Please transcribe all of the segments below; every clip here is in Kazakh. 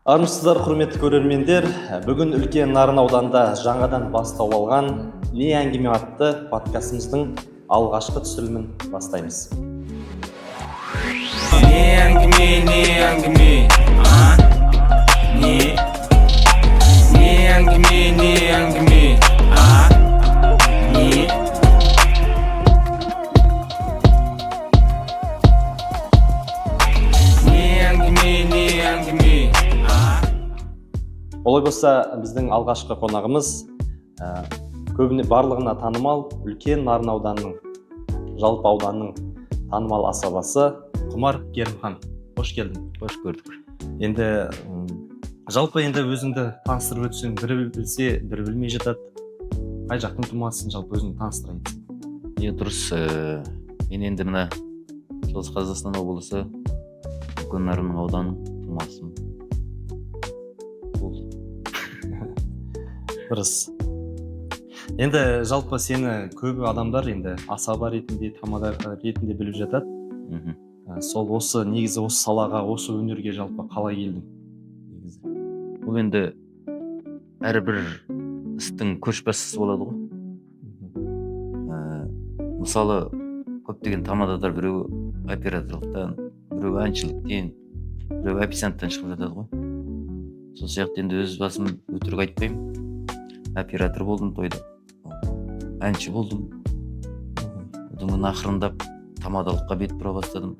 Армысыздар, құрметті көрермендер. Бүгін үлкен Нарын ауданында жаңадан бастау алған «Не әңгіме» атты подкастымыздың алғашқы түсірілімін бастаймыз. Не әңгіме, не әңгіме, не әңгіме, не әңгіме, не әңгіме. Олай болса, біздің алғашқы қонағымыз көбіне барлығына танымал үлкен Нарын ауданының, жалпы ауданның танымал асабасы Құмар Керімхан. Қош келдің. Қош көрдік. Енді жалпы өзіңді таныстырып өтсең, бірі білсе, бірі білмей жатады. Қай жақтың тумасысың, жалпы өзіңді таныстыра кетсең. Дұрыс. Мен енді мына Шығыс Қазақстан облысы үлкен Нарын ауданының тумасымын. Дұрыс. Енді жалпы сені көбі адамдар асаба ретінде, тамада ретінде біліп жатады. Сол негізі осы салаға, осы өнерге жалпы қалай келдің? Бұл енді әрбір істің көшбасшысы болады ғой. Мысалы, көптеген тамададар біреу операторлықтан, біреу әншіліктен, біреу официанттан шығып жатады ғой. Сол сияқты енді өз басым өтірік айтпаймын. Оператор болдым тойда, әнші болдым. Одан ақырындап тамадалыққа бет бұра бастадым.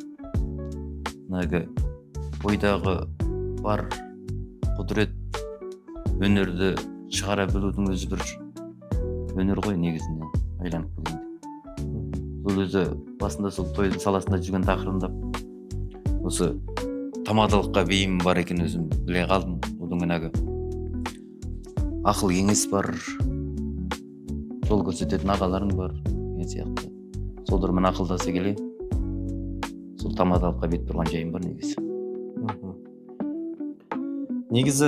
Бойдағы бар құдірет, өнерді шығара білудің өзі бір өнер ғой негізінен айланып келгенде. Бұл өзі басында сол тойдың саласында жүрген тақырындап осы тамадалыққа бейім бар екен өзім біле қалдым. Одан ақыл кеңес бар, жол көрсететін ағаларың бар деген сияқты. Солармен ақылдаса келе, сол тамадалыққа бет бұрған жайым бар негізі. Негізі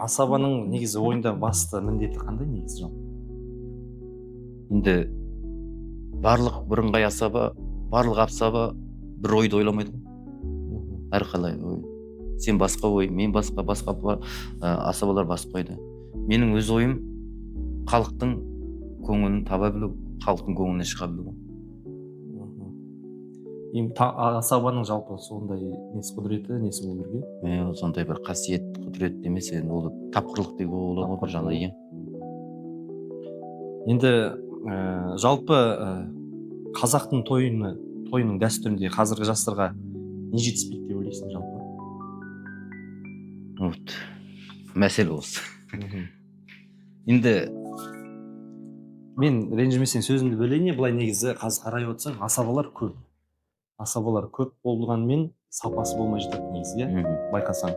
асабаның ойында басты міндеті қандай негізі жалпы? Енді барлық бірыңғай асаба, барлық асаба бір ойды ойламайды ғой. Әрқалай ой. Сен басқа ой, мен басқа асабалар басқа ойды. Менің өз ойым халықтың көңілін таба білу, халықтың көңіліне шыға білу. Асабаның жалпы сондай несі құдіреті, несі болу керек? Сондай бір қасиет, құдірет демес, ол тапқырлық деп болады ғой бір жағдай. Енді жалпы қазақтың тойының дәстүрінде қазіргі жастарға не жетіспейді деп ойлайсың жалпы? Мәселе осы. Енді мен ренжімесең сөзімді бөлейін, былай негізі қазір қарай отырсаң асабалар көп болғанмен сапасы болмай жатады негізі, байқасаң.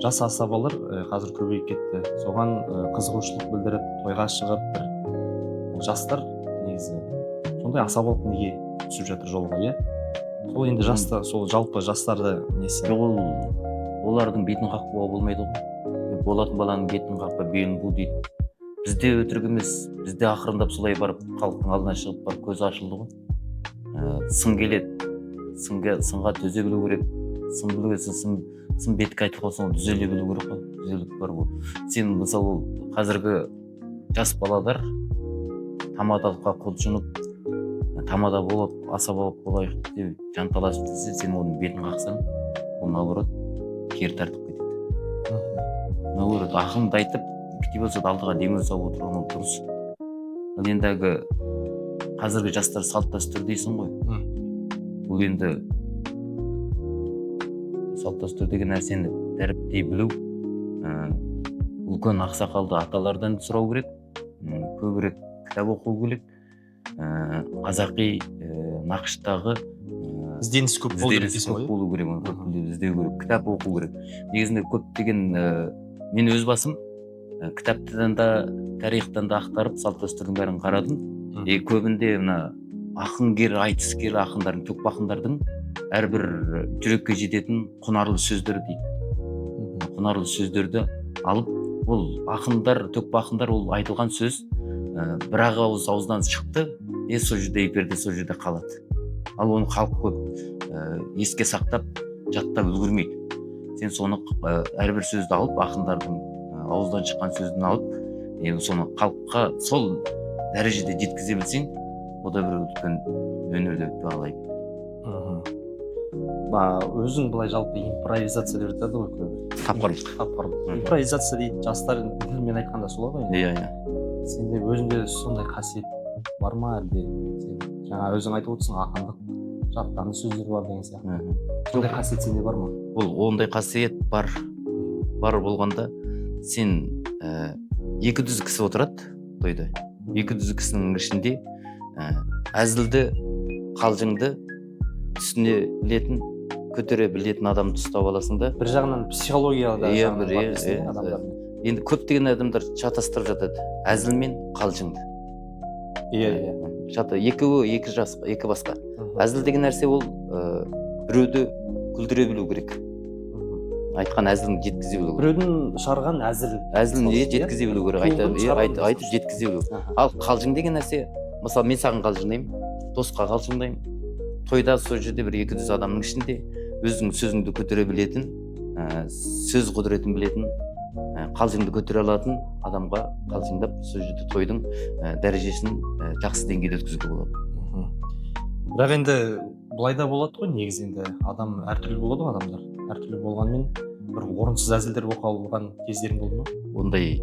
Жас асабалар қазір көбейіп кетті. Соған қызығушылық білдіріп, тойға шығып бір жастар негізі сондай асабалық неге түсіп жатыр жолға, Сол енді сол жалпы жастарды несі? Олардың бетін қақпауға болмайды ғой. Болатын баланың бетін қақпа, белін бу дейді. Бізде өтірік емес, бізде ақырындап солай барып, халықтың алдына шығып барып көзі ашылды ғой. Сын келеді, сынға төзе білу керек. Сын білу керек, сын бетке айтып қалсаң, түзеле білу керек қой. Түзелік бар ғой. Сен мысалы қазіргі жас баладар тамадалыққа құлшынып, тамада болып, асаба болайық деп жанталасып десе, сен оның бетін қақсаң, ол наоборот кері тартып кетеді. Наоборот ақылыңды айтып, кете болса алдыға демеу салып отырған ол дұрыс. Ал енді қазіргі жастар салт дәстүр дейсің ғой. Бұл енді салт дәстүр деген нәрсені дәріптей білу, үлкен ақсақалды аталардан сұрау керек, көбірек кітап оқу керек. Қазақи нақыштағы ізденіс көп болу керек, іздеу керек, кітап оқу керек. Негізінде көптеген мен өз басым кітаптан да, тарихтан да ақтарып, салт дәстүрдің бәрін қарадым. Көбінде ақынгер, айтыскер ақындардың, төкпе ақындардың әрбір жүрекке жететін құнарлы сөздер дейді. Құнарлы сөздерді алып, ол ақындар, төкпе ақындар, ол айтылған сөз бір-ақ ауыздан шықты, сол жерде эфирде сол жерде қалады. Ал оны халық көп еске сақтап, жаттап үлгермейді. сен соны әрбір сөзді алып, ақындардың ауыздан шыққан сөзін алып, соны халыққа сол дәрежеде жеткізе білсең, о да бір үлкен өнер деп бағалаймын. Өзің былай жалпы импровизация деп айтады ғой көбі. Тапқырлық. Импровизация дейді, жастар тілмен айтқанда солай ғой. Иә. Сенде өзіңде сондай қасиет бар ма, әлде сен жаңа өзің айтып отырсың, ақындық жаттанды сөздер бар деген сияқты. Сондай қасиет сенде бар ма? Ол ондай қасиет бар болғанда, сен 200 кісі отырады тойда. 200 кісінің ішінде әзілді, қалжыңды түсіне білетін, көтере білетін адамды ұстап аласың да. Бір жағынан психологияда адамдар. Енді көптеген адамдар шатастырып жатады әзіл мен қалжыңды. Иә. Екі басқа. Әзіл деген нәрсе ол біреуді күлдіре білу керек. Айтқан әзілін жеткізе білу керек. Біреудің шығарған әзілін жеткізе білу керек. Айтып жеткізе білу. Ал қалжың деген нәрсе, мысалы мен саған қалжыңдаймын, досқа қалжыңдаймын. Тойда сол жерде бір 200 адамның ішінде өзің сөзіңді көтере білетін, сөз құдіретін білетін, қалжыңды көтере алатын адамға қалжыңдап сол жерде тойдың дәрежесін жақсы деңгейде өткізуге болады. Бірақ енді былай да болады ғой, негізі енді адам әртүрлі болады ғой, адамдар әртүрлі болғанмен бір орынсыз әзілдер оқылған кездерің болды ма? Ондай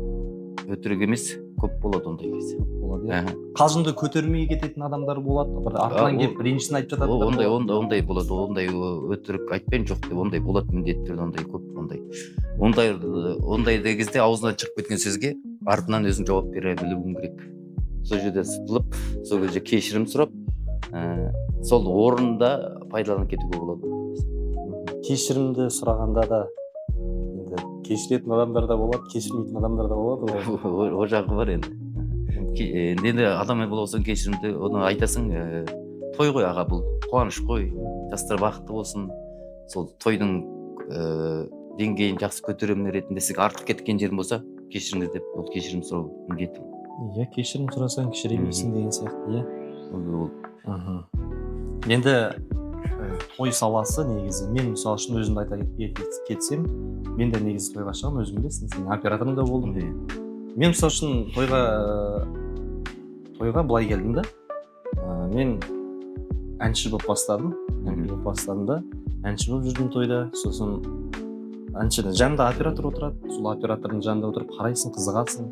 өтірік емес, көп болады ондай кез. Қалжыңды көтермей кететін адамдар болады, бір артынан келіп ренжісін айтып жатады. Ондай болады, ондай өтірік айтпайын жоқ деп, ондай болады міндетті түрде, ондай көп. Ондай кезде аузынан шығып кеткен сөзге артынан өзің жауап бере білуің керек. Сол жерде сытылып, сол кезде кешірім сұрап, сол орында пайдаланып кетуге болады. Кешірімді сұрағанда да кешіретін адамдар да болады, кешірмейтін адамдар да болады. О жағы бар енді. Енді адам болсаң кешірімді, оны айтасың, той ғой аға, бұл қуаныш қой, жастар бақытты болсын, сол тойдың деңгейін жақсы көтеремін ретінде сізге артық кеткен жерім болса, кешіріңіз деп, ол кешірім сұрау міндетті. Иә, кешірім сұрасаң кешіремейсің деген сияқты, иә. Енді той саласы негізі, мен мысалы үшін өзімді айта кетсем, мен де негізі тойға шығамын, өзің білесің, сен операторың да болдың. Мен мысалы үшін тойға былай келдім да, мен әнші болып бастадым да, әнші болып жүрдім тойда, сосын әншінің жанында оператор отырады, сол оператордың жанында отырып қарайсың, қызығасың,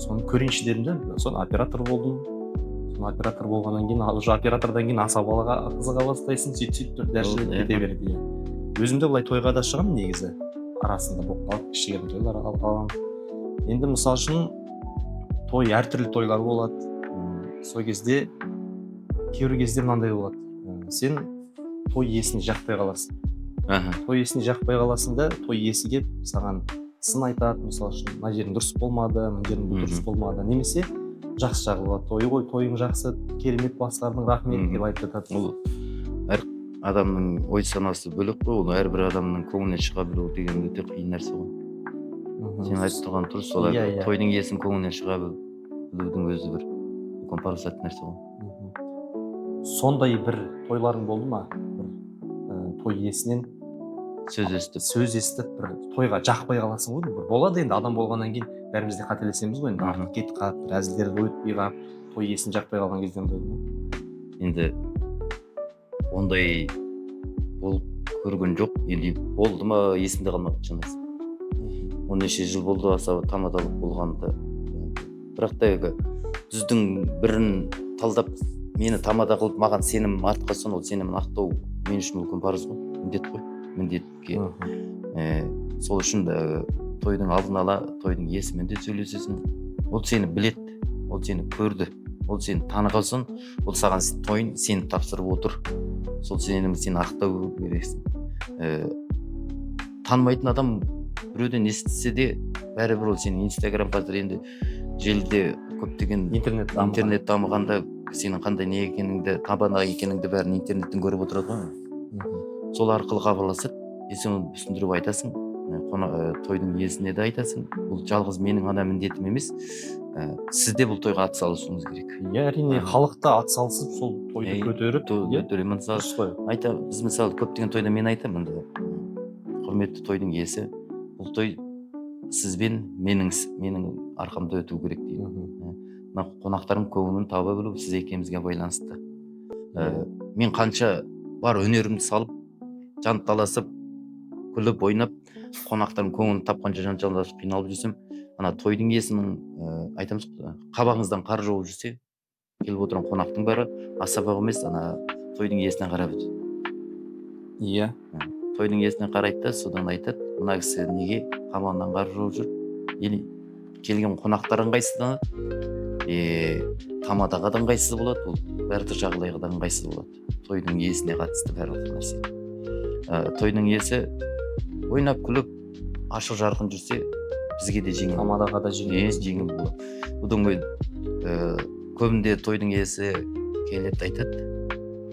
соны көрейінші дедім да, соны оператор болдым. Оператор болғаннан кейін, уже оператордан кейін асабалыға қызыға бастайсың, сөйтіп дәрежеде кете береді. Өзімде былай тойға да шығамын негізі, арасында болып қалып, кішігірім тойлар қаламын. Енді мысалы үшін той, әртүрлі тойлар болады. Сол кезде кейбір кезде мынандай болады. Сен той иесіне жақпай қаласың. Той иесіне жақпай қаласың да, той иесі келіп саған сын айтады, мысалы үшін мына жерің дұрыс болмады, мына жерің дұрыс болмады, немесе жақсы жағы болады. Той ғой, тойың жақсы, керемет басқардың рахмет деп айтып жатады. Ол әр адамның ой санасы бөлек қой, ол әрбір адамның көңілінен шыға білу деген өте қиын нәрсе ғой. Сен айтып тұрған дұрыс, солай тойдың иесінің көңілінен шыға білудің өзі бір үлкен парасат нәрсе ғой. Сондай бір тойларың болды ма? Бір той иесінен сөз естіп, бір тойға жақпай қаласың ғой. Болады енді, адам болғаннан кейін бәріміз де қателесеміз ғой, енді артық кетіп қалып, бір әзілдерді өтпей қалып, той иесін жақпай қалған кезден болды ма? Енді ондай болып көрген жоқ, енді болды ма есімде қалмады, шын айтсам. 10 жыл болды аса тамадалық болғанда. Бірақ та біздің бірін талдап, мені тамада қылып, маған сенім артқасын, ол сенімін ақтау мен үшін үлкен парыз ғой, міндет қой. Міндетке. Сол үшін тойдың алдын ала, тойдың иесімен де сөйлесесің. Ол сені біледі, ол сені көрді, ол сені танығасын, ол саған тойын сені тапсырып отыр. Сол сені ақтау керексің. Танымайтын адам біреуден естісе де, бәрібір ол сені Инстаграм қазір енді желіде көптеген интернет дамығанда сенің қандай не екеніңді, табана екеніңді бәрін интернеттен көріп отырады ғой. Сол арқылы хабарласып, сен оны түсіндіріп айтасың, тойдың иесіне де айтасың. Бұл жалғыз менің ғана міндетім емес, сіз де бұл тойға атсалысуыңыз керек. Әрине, халықта атсалысып, сол тойды көтеріп, біз мысалы көптеген тойда мен айтамын, құрметті тойдың иесі, бұл той сізбен менің арқамда өту керек дейді. Мына қонақтарым көңілін таба білу сіз екеумізге байланысты. Мен қанша бар өнерімді салып, жанталасып, күліп, ойнап, қонақтардың көңілін тапқанша жанталасып қиналып жүрсем, ана тойдың иесінің айтамыз қабағыңыздан қар жауып жүрсе, келіп отырған қонақтың бәрі асабақ емес, ана тойдың иесіне қарап өтеді. Иә. Тойдың иесіне қарайды да, содан айтады, мына кісі неге қабағынан қар жауып жүр? Или келген қонақтар ыңғайсызданады, тамадаға да ыңғайсыз болады, ол бәрі жағдайға да ыңғайсыз болады. Тойдың иесіне қатысты барлық нәрсе. Тойдың иесі ойнап күліп, ашық жарқын жүрсе, бізге де жеңіл. Тамадаға да жеңіл болады. Одан кейін көбінде тойдың иесі келеді айтады,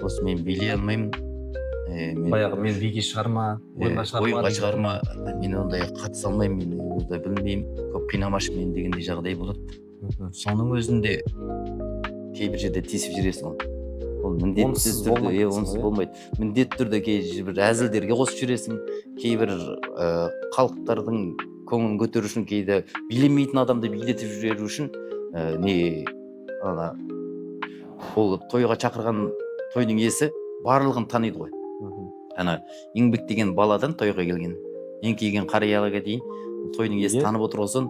осы мен билей алмаймын. Баяғы мен биге шығарма, ойынға шығарма, мен ондай қатыса алмаймын, мен ондай білмеймін, көп қинамашы мен дегендей жағдай болады. Соның өзінде кейбір жерде тиісіп жүресің. Ол міндетті түрде, онсыз болмайды. Міндетті түрде кейбір әзілдерге қосып жүресің, кейбір халықтардың көңілін көтеру үшін, кейде билемейтін адамды билетіп жүру үшін, ол тойға шақырған тойдың иесі барлығын таниды ғой. Ана еңбектеген баладан тойға келген, еңкейген қарияға дейін тойдың иесі танып отыр болсын,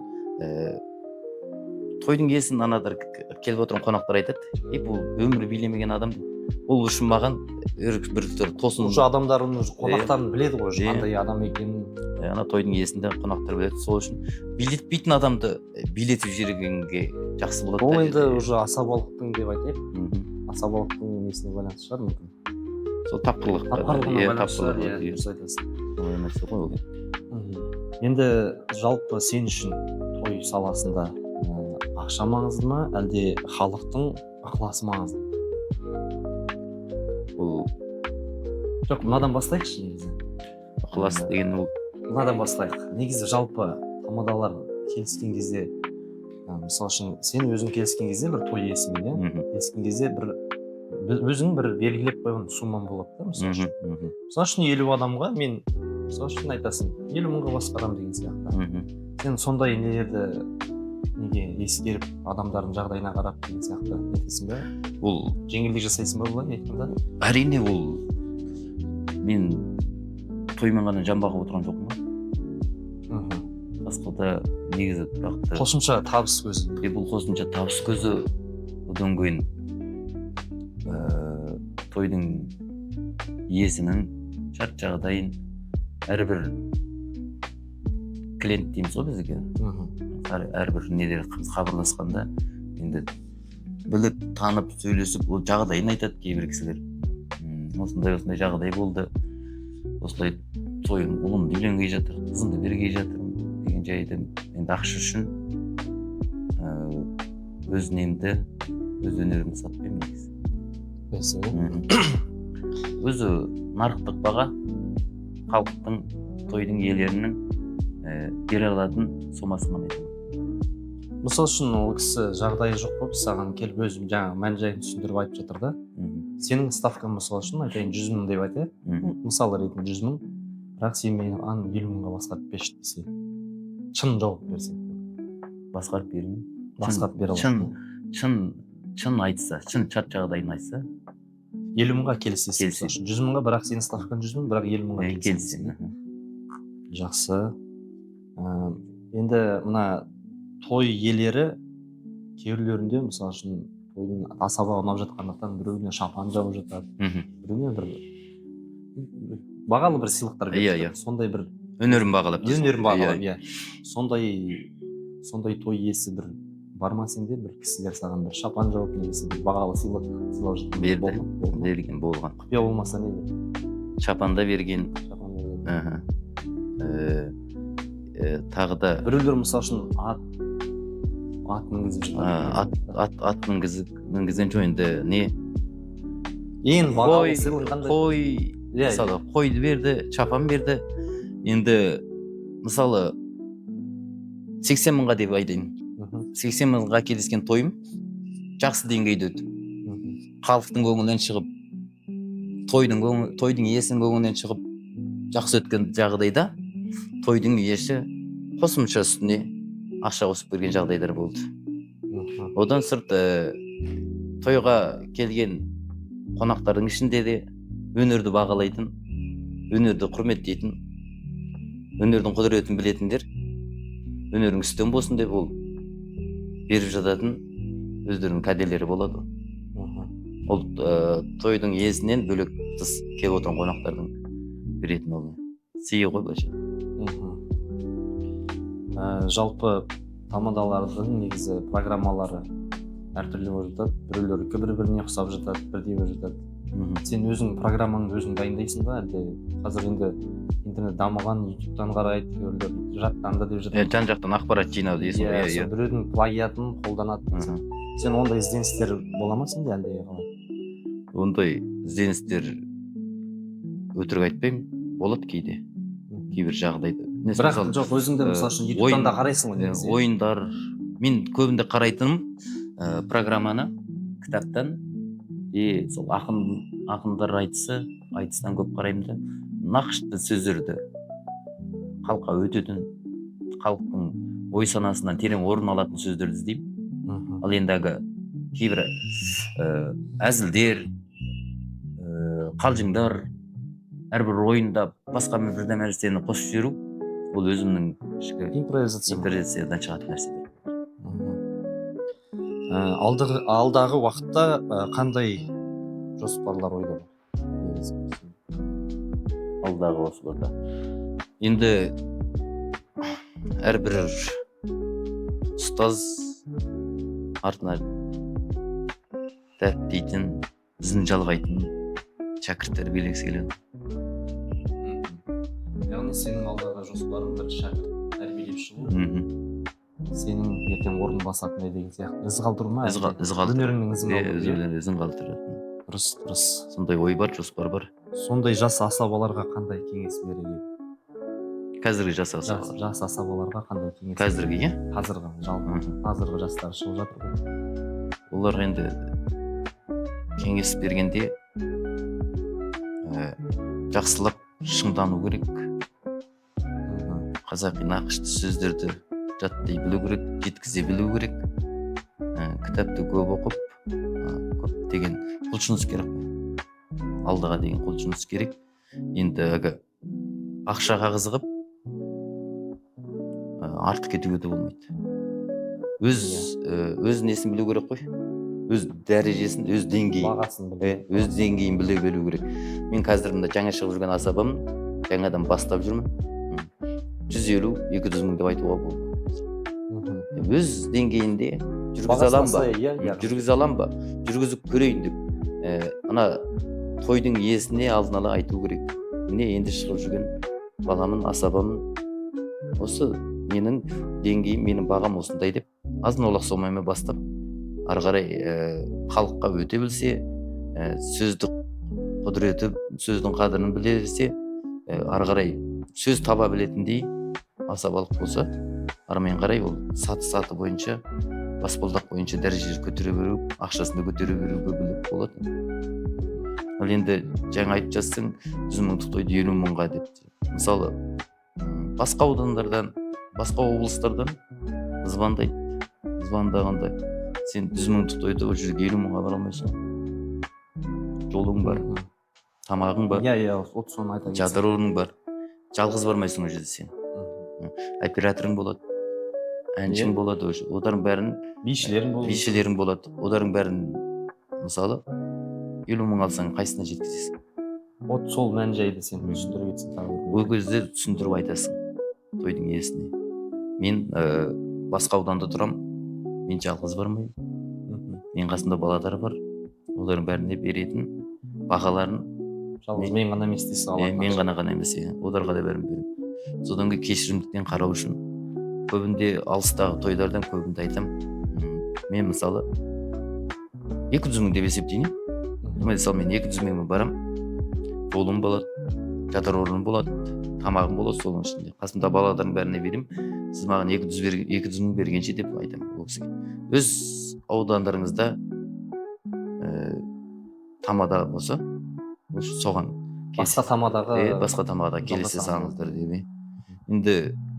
тойдың иесін анадар келіп отырған қонақтар айтады, бұл өмірі билемеген адам, ол үшін маған бір тосын. Уже адамдар қонақтарын біледі ғой, қандай адам екенін. Ана тойдың иесінде қонақтар біледі, сол үшін билетпейтін адамды билетіп жібергенге жақсы болады. Ол енді уже асабалықтың деп айтайық, асабалықтың несіне байланысты шығар мүмкін. Сол тапқырлыққа енді жалпы сен үшін той саласында ақша маңызды ма, әлде халықтың ықыласы маңызды? Жоқ, мынадан бастайықшы негізі. Ықылас деген ол. Мынадан бастайық. Негізі жалпы тамадалар келіскен кезде, мысалы үшін сен өзің келіскен кезде бір той иесімен, келіскен кезде өзің бір белгілеп қойған суммаң болады да, мысалы үшін 50 адамға мен мысалы үшін айтасың 50 мыңға басқарамын деген сияқты. Сен сондай нелерді неге ескеріп адамдардың жағдайына қарап деген сияқты нетесің бе? Ол жеңілдік жасайсың ба былай айтқанда? Әрине, ол мен тоймен ғана жан бағып отырған жоқпын ба? Басқада негізі тұрақты қосымша табыс көзі. Бұл қосымша табыс көзі. Одан кейін тойдың иесінің шарт жағдайын әрбір клиент дейміз ғой бізге. Әрбір недер хабарласқанда енді біліп, танып, сөйлесіп, ол жағдайын айтады кейбір кісілер. Осындай жағдай болды. Осылай тойым, ұлым үйленгей жатыр, қызымды бергей жатыр деген жайды енді ақша үшін өз немді, өз өнерімді сатпаймын негізі. Өзі нарықтық баға халықтың, тойдың иелерінің бере алатын сомасын ғана айтамын. Мысалы үшін ол кісі жағдайы жоқ болып саған келіп өзім жаңағы мән-жайын түсіндіріп айтып жатыр да. Сенің ставкаң мысалы үшін айтайын 100 мың деп айтайық. Мысалы ретінде 100 мың, бірақ сен мені 50 мыңға басқарып берші десе, шын жауап берсең. Басқарып беремін. Басқарып бере аламын. Шын айтса, шын шарт жағдайын айтса, 50 мыңға келісесің. 100 мыңға, бірақ сенің ставкаң 100 мың, бірақ 50 мыңға келісесің. Жақсы. Енді мына той иелері кейбіреулерінде мысалы үшін тойдың асаба ұнап жатқандықтан біреуіне шапан жауып жатады, біреуіне бір бағалы бір сыйлықтар береді. Сондай бір өнерін бағалап. Сондай той иесі бір бар ма сенде, бір кісілер саған бір шапан жауып немесе бір бағалы сыйлық сыйлап жатқан? Берген болған. Құпия болмаса не? Шапанда берген. Тағы да біреулер мысалы үшін ат мінгізіп жатыр. Ат мінгізген жойынды не? Ең бағалы сыйлық қандай? Мысалы қойды берді, шапан берді. Енді мысалы 80 мыңға деп айтайын. 80 мыңға келіскен тойым жақсы деңгейде өтті. Халықтың көңілінен шығып, тойдың иесінің көңілінен шығып, жақсы өткен жағдайда тойдың иесі қосымша үстіне ақша қосып берген жағдайлар болды. Одан сырт тойға келген қонақтардың ішінде де өнерді бағалайтын, өнерді құрметтейтін, өнердің құдіретін білетіндер, өнерің үстем болсын деп ол беріп жататын өздерінің кәделері болады. Ол тойдың иесінен бөлек тыс келіп отырған қонақтардың беретін ол сыйы ғой былайша. Жалпы тамадалардың негізі программалары әртүрлі болып жатады. Біреулерікі бір-біріне ұқсап жатады, бірдей болып жатады. Сен өзің программаңды өзің дайындайсың ба, әлде қазір енді интернет дамыған, ютубтан қарайды, біреулер жаттанды деп жатады. Жан-жақтан ақпарат жинау дейсің ғой. Иә, біреудің плагиатын қолданады. Сен ондай ізденістер бола ма сенде, әлде қалай? Ондай ізденістер өтірік айтпаймын, болады кейде, кейбір жағдайда. Бірақ жоқ, өзіңде мысалы үшін ютубтан да қарайсың ғой. Ойындар, мен көбінде қарайтыным программаны кітаптан, сол ақындар айтыстан көп қараймын да, нақышты сөздерді халыққа өтетін, халықтың ой санасынан терең орын алатын сөздерді іздеймін. Ал ендігі кейбір әзілдер, қалжыңдар, әрбір ойында басқа бір нәрсені қосып жіберу, бұл өзімнің ішкі импровизациядан шығатын нәрсе. Алдағы уақытта қандай жоспарлар ойда бар? Алдағы уақытта енді әрбір ұстаз артына дәріптейтін, ізін жалғайтын шәкірттер белгісі келеді. Яғни сенің алдағы жоспарың бір шәкірт тәрбиелеп шығу, сенің ертең орын басатындай деген сияқты. Із қалдыру ма? Өнеріңнің ізін қалдыратын. Дұрыс. Сондай ой бар, жоспар бар. Сондай жас асабаларға қандай кеңес береді? Қазіргі жас асабаларға. Жас асабаларға қандай кеңес? Қазіргі, иә? Қазіргі, жалпы. Қазіргі жастар шығып жатыр ғой. Олар енді кеңес бергенде жақсылап шыңдану керек. Қазақи нақышты сөздерді жаттай білу керек, жеткізе білу керек. Кітапты көп оқып, көптеген құлшыныс керек. Алдыға деген құлшыныс керек. Енді ақшаға қызығып артық кетуге де болмайды. Өз несін білу керек қой. Өз дәрежесін, өз деңгейін біле білу керек. Мен қазір мында жаңа шығып жүрген асабам, жаңадан бастап жүрмін. 150-200 мың деп айтуға болады. Өз деңгейінде жүргізе алам ба, жүргізіп көрейін деп. Ана тойдың иесіне алдын ала айту керек. Міне енді шығып жүрген баламын, асабамын. Осы менің деңгейім, менің бағам осындай деп, азын-аулақ сомамен бастап, ары қарай халыққа өте білсе, сөздің құдіреті, сөздің қадірін білсе, ары қарай сөз таба білетіндей асабалық болса, армен қарай ол саты бойынша, баспалдақ бойынша дәрежесі көтере беру, ақшасында көтере беруге біліп болады. Ал енді жаңа айтып жатсың, 100 мыңдық тойды 50 мыңға деп. Мысалы, басқа аудандардан, басқа облыстардан звондағанда сен 100 мыңдық тойды ол жерге 50 мыңға бара алмайсың. Жолың бар, тамағың бар, жадыр орның бар. Жалғыз бармайсың ол жерде сен. Операторың болады, әншің болады, олардың бәрін бишілерің болады. Олардың бәрін мысалы 50 мың алсаң қайсына жеткізесің? Сол мән жайды сен түсіндіріп етсің. Ол кезде түсіндіріп айтасың тойдың иесіне. Мен басқа ауданда тұрам, мен жалғыз бармаймын. Мен қасымда баладар бар, олардың бәріне беретін бағаларын жалғыз мен ғана емес дейсіз ғой. Мен ғана емес, оларға да бәрін беремін. Содан кейін кешірімдікпен қарау үшін көбінде алыстағы тойлардан көбінде айтам. Мен мысалы 200 мың деп есептейін. Мысалы мен 200 мыңмен барам, жолым болады, жатар орным болады, тамағым болады, соның ішінде. Қасымда балалардың бәріне берем. Сіз маған 200 мың бергенше деп айтам ол кісіге. Өз аудандарыңызда тамада болса, соған басқа тамадаға басқа тамада келесе жолдасаңыздар. саңыздар деп. Енді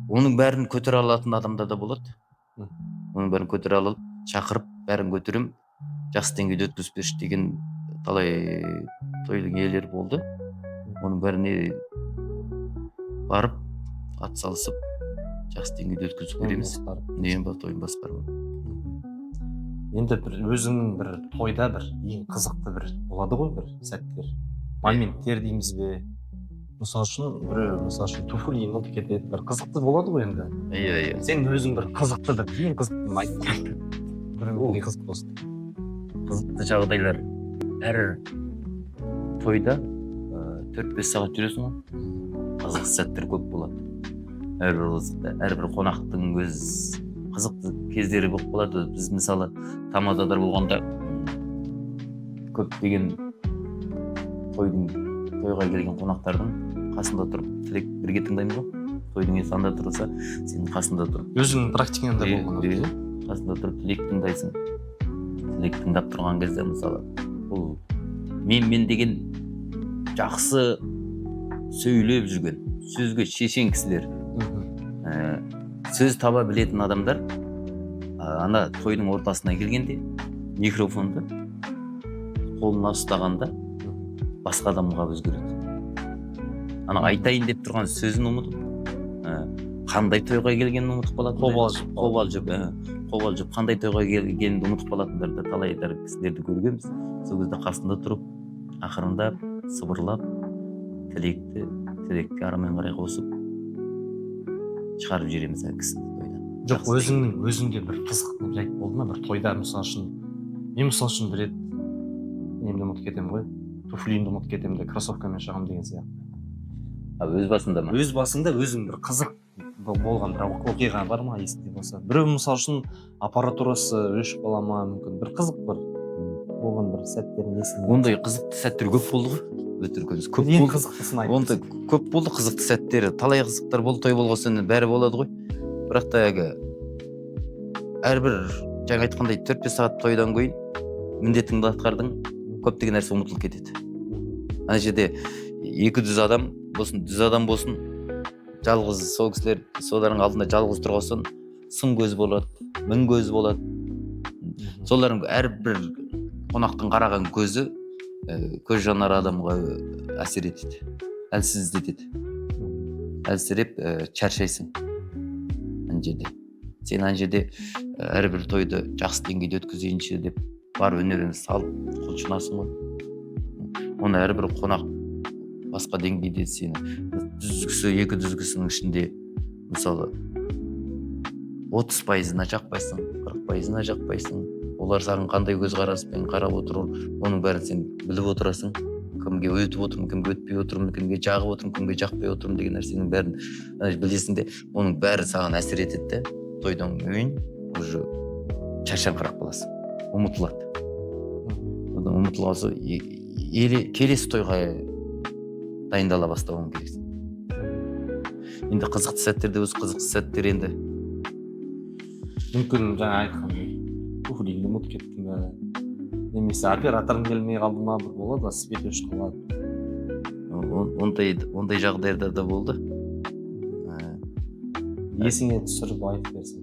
оның бәрін көтере алатын адамдар да болады. Мгм. Оның бәрін көтере алып, шақырып, бәрін көтерем, жақсы деңгейде өткізіп берші деген талай тойдың иелері болды. Оның бәріне барып, атсалысып, жақсы деңгейде өткізіп береміз. Ең ба тойын басқару. Енді бір өзіңнің бір тойда бір ең қызықты бір болады ғой бір сәттер, моменттер дейміз бе. Мысал үшін туфли ұмытып кетеді, бір қызықты болады ғой енді. Иә. Сен өзің бір қызықты бір ең қызықтыны айт. Бір қызық болсын. Қызықты жағдайлар әр тойда 4-5 сағат жүресің ғой. Қызықты сәттер көп болады. Әрбір қонақтың өз қызықты кездері болып болады. Біз мысалы тамададар болғанда көптеген тойға келген қонақтардың қасында тұрып тілек бірге тыңдаймыз ғой. Тойдың иесі анда тұрса, сенің қасында тұрып. Өзіңнің практикаңда болған. Қасында тұрып тілек тыңдайсың. Тілек тыңдап тұрған кезде мысалы бұл мен деген жақсы сөйлеп жүрген, сөзге шешен кісілер, сөз таба білетін адамдар ана тойдың ортасына келгенде микрофонды қолына ұстағанда басқа адамға өзгереді. Ана айтайын деп тұрған сөзін ұмытып, қандай тойға келгенін ұмытып қалады. Қобалжып, қандай тойға келгенін ұмытып қалатындар да талайдар кісілерді көргенбіз. Сол кезде қасында тұрып, ақырындап, сыбырлап, тілекке арамен қарай қосып шығарып жібереміз кісіні тойдан. Жоқ, өзіңде бір қызық жайт болды ма? Бір тойда мен мысал үшін бір рет немді ұмытып кетемін ғой. Туфлиімді ұмытып кетемін де кроссовкамен шығамын деген сияқты. Өз басында ма? Өз басында өзің бір қызық болған бір оқиға бар ма есіңде болса? Біреу мысал үшін аппаратурасы өшіп қала ма мүмкін, бір қызық бір болған бір сәттерің есіңде. Ондай қызықты сәттер көп болды ғой. Өтіркөз көп ең болды. қызықтысын айт. Ондай көп болды қызықты сәттері. Талай қызықтар болды той болғасын бәрі болады ғой. Бірақ та әрбір жаңа айтқандай 4-5 сағат тойдан кейін міндетіңді атқардың, көптеген нәрсе ұмытылып кетеді. Ана жерде 200 адам болсын, 100 адам болсын, жалғыз сол кісілер солардың алдында жалғыз тұрғасын, сын көз болады, мың көз болады. Солардың әрбір қонақтың қараған көзі көз жанары адамға әсер етеді, әлсіздетеді. Әлсіреп шаршайсың ана жерде. Сен ана жерде әрбір тойды жақсы деңгейде өткізейінші деп бар өнеріңді салып құлшынасың ғой. Оны әрбір қонақ басқа деңгейде сені екі дүзгісінің ішінде мысалы 30%-ына жақпайсың, 40%-ына жақпайсың. Олар саған қандай көзқараспен қарап отыр, оның бәрін сен біліп отырасың. Кімге өтіп отырмын, кімге өтпей отырмын, кімге жағып отырмын, кімге жақпай отырмын деген нәрсенің бәрін білесің де, оның бәрі саған әсер етеді. Тойдан кейін уже шаршаңқырап қаласың, ұмытылады. Одан ұмытылғасы келесі тойға дайындала бастауың керексің. Енді қызықты сәттерде өз қызықты сәттер енді. Мүмкін жаңа айтқандай туфлиіңді ұмытып кеттің бе, немесе операторың келмей қалды ма, бір болады, свет өшіп қалады. Ондай жағдайлар да болды. Есіңе түсіріп айтып берсең.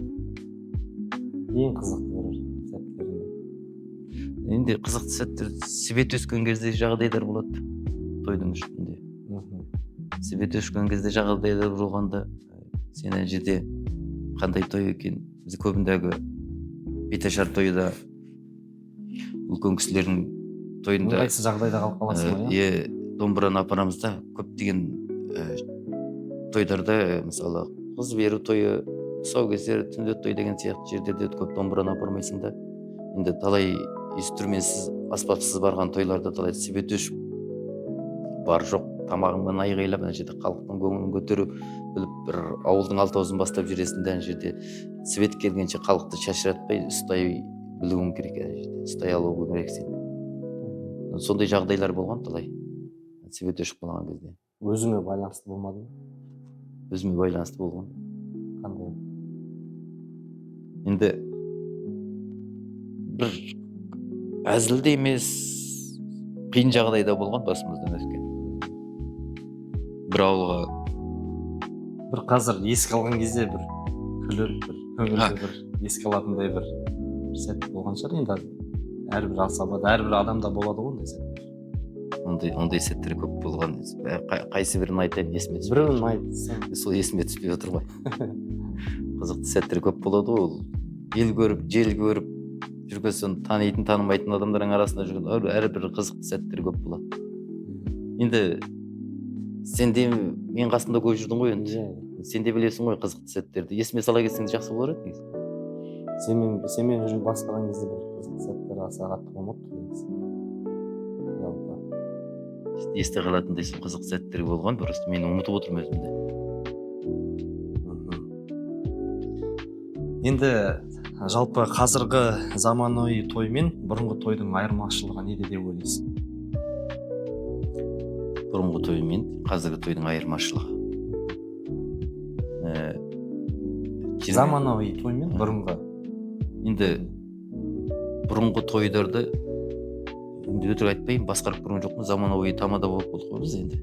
Ең қызықты бір сәттерінде. Енді қызықты сәттер свет өшкен кезде жағдайлар болады тойдың үстінде. Свет өшкен кезде жағдайлар болғанда сен ана жерде қандай той екен, біз көбіндегі беташар тойда үлкен кісілердің тойында қайсы жағдайда қалып қаласың ғой. Домбыраны апарамыз да көптеген тойдарда мысалы қыз беру тойы, тұсаукесер, түндет той деген сияқты жерлерде көп домбыраны апармайсың да. Енді талай инструментсіз, аспапсыз барған тойларда талай свет өшіп бар жоқ тамағыңмен айғайлап ана жерде халықтың көңілін көтеру біліп бір ауылдың алтауызын бастап жүресің де ана жерде свет келгенше халықты шашыратпай ұстай білуің керек, ана жерде ұстай алу керек сен. Сондай жағдайлар болған талай свет өшіп қалған кезде. Өзіңе байланысты болмады ма? Өзіме байланысты болған. Қандай? Енді бір әзілде емес қиын жағдайда болған басымыздан өткен. бір ауылға бір қазір еске алған кезде бір күліп бір көңілді бір еске алатындай бір сәт болған шығар. Енді әрбір асабада әрбір адамда болады ғой ондай сәт. ондай сәттер көп болған. Қайсы бірін айтайын, есіме түспей Біреуін отыр. айтсаң. Сол есіме түспей отыр ғой. Қызықты сәттер көп болады ғой. Ол ел көріп, жел көріп жүрген, танитын, танымайтын адамдардың арасында жүрген әрбір қызықты сәттер көп болады. Енді сен де мен қасында көп жүрдің ғой енді. Сен де білесің ғой қызықты сәттерді. Есіме сала кетсең жақсы болар еді негізі. Сенмен жүріп бастаған кезде бір қызықты сәттер аса қатты болмапты негізі. Жалпы. Есте қалатындай сол қызықты сәттер болған, просто мен ұмытып отырмын өзімді. Енді жалпы қазіргі заманауи той мен бұрынғы тойдың айырмашылығы неде деп ойлайсың? Бұрынғы той мен қазіргі тойдың айырмашылығы. Заманауи той мен бұрынғы. Енді бұрынғы тойларды енді өтірік айтпайын, басқарып көрген жоқпын. Заманауи тамада болып болдық қой біз енді.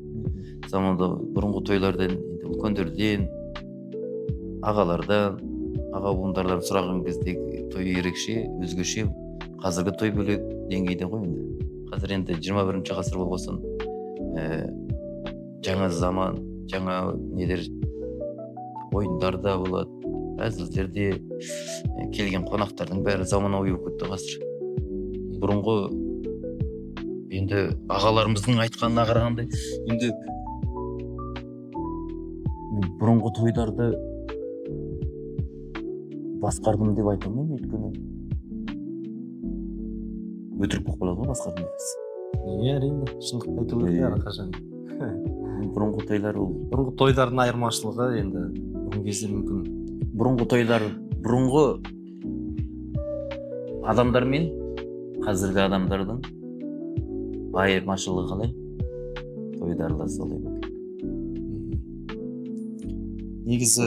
Заманда бұрынғы тойлардан енді үлкендерден, ағалардан, аға буындардан сұраған кезде той ерекше, өзгеше. Қазіргі той бөлек деңгейде ғой енді. Қазір енді 21 ғасыр болғасын, жаңа заман, жаңа нелер, ойындар да болады, әзілдерде келген қонақтардың бәрі заманауи болып кетті қазір. Бұрынғы енді ағаларымыздың айтқанына қарағанда, енді бұрынғы тойларды басқардым деп айта алмаймын, өйткені өтірік болып қалады ғой басқардым деп. Әрине, шындықты айту керек әрқашан. Бұрынғы тойлар ол Бұрынғы тойлардың айырмашылығы енді бүгінгі кезде мүмкін. Бұрынғы тойлар, бұрынғы адамдар мен қазіргі адамдардың айырмашылығы қалай? Тойларда солай болып. Негізі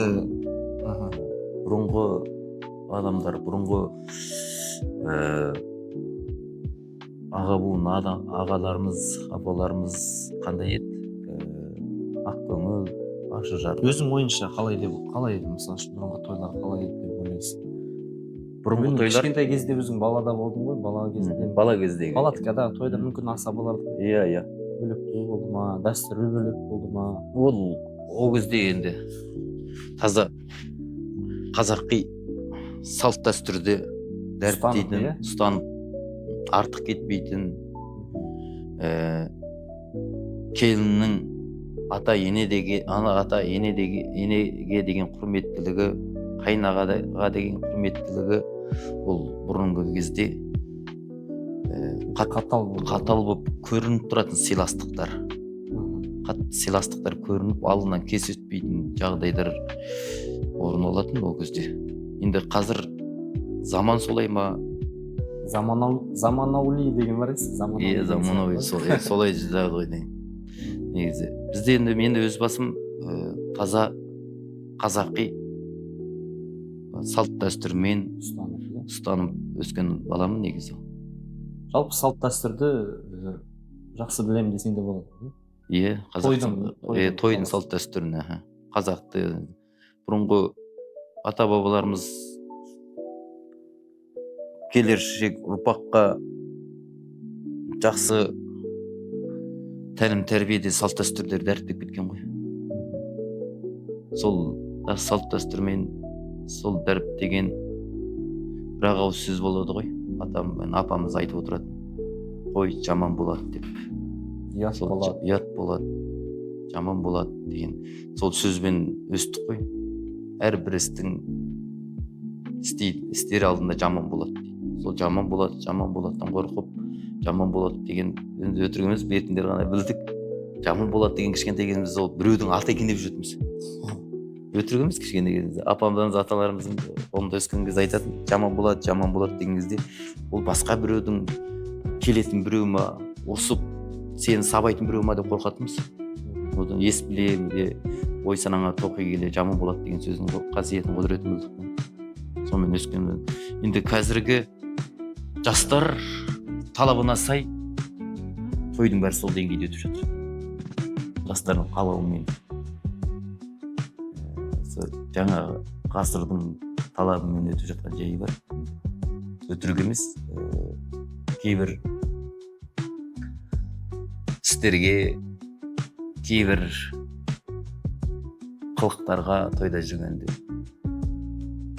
Бұрынғы адамдар, бұрынғы аға буын ағаларымыз, апаларымыз қандай еді? Ақ көңіл, ашы жарық. өзің ойынша қалай еді мысалы үшін бұрынғы тойлар қалай еді деп ойлайсың? Бұрынғы Мен тойлар кішкентай кезде өзің балада болдың ғой, бала кездегі. Баладыкада тойда мүмкін асабалардікі Иә. бөлек той болды ма, дәстүрі бөлек болды ма? Ол кезде енді таза қазақи салт дәстүрде дәріптейтін, ұстанып, артық кетпейтін, келіннің ата енеге деген құрметтілігі, қайнаға деген құрметтілігі ол бұрынғы кезде қатал болып көрініп тұратын сыйластықтар. Сыйластықтар көрініп, алдынан кес өтпейтін жағдайлар орын алатын ол кезде. Енді қазір заман солай ма? Заманауи деген бар еді. Заманауи солай жағы ғой негізі. Бізде енді мен өз басым таза қазақи салт дәстүрмен ұстанып өскен баламын негізі. Жалпы салт дәстүрді жақсы білемін десең де болады. Иә, тойдың салт дәстүрін, қазақты бұрынғы ата бабаларымыз келешек ұрпаққа жақсы тәлім тәрбиеде салт дәстүрлерді дәріптеп кеткен ғой. Сол салт дәстүрмен сол дәріптеген бір ауыз сөз болады ғой. Атам мен апамыз айтып отырады. Ой, жаман болады деп. Ұят болады, жаман болады деген. Сол сөзбен өстік қой. Әрбір істің істер алдында жаман болады. Сол жаман боладыдан қорқып, жаман болады деген өтірік емес, бетіндер ғана білдік. Жаман болады деген кішкентай кезімізде ол біреудің аты екен деп жүретінбіз. Өтірік емес кішкентай кезімізде. Апамдарымыз, аталарымыздың қолында өскен кезде айтатын, жаман болады деген кезде ол басқа біреудің келетін біреу ма, ұрсып сені сабайтын біреу ма деп қорқатынбыз. Одан ес біле ой санаңа тоқи келе жаман болады деген сөздің қасиетін құдіретін білдік. Сонымен өскен. Енді қазіргі жастар талабына сай тойдың бәрі сол деңгейде өтіп жатыр. жастардың қалауымен жаңағы ғасырдың талабымен өтіп жатқан жайы бар. Өтірік емес, кейбір істерге, кейбір қылықтарға тойда жүргенде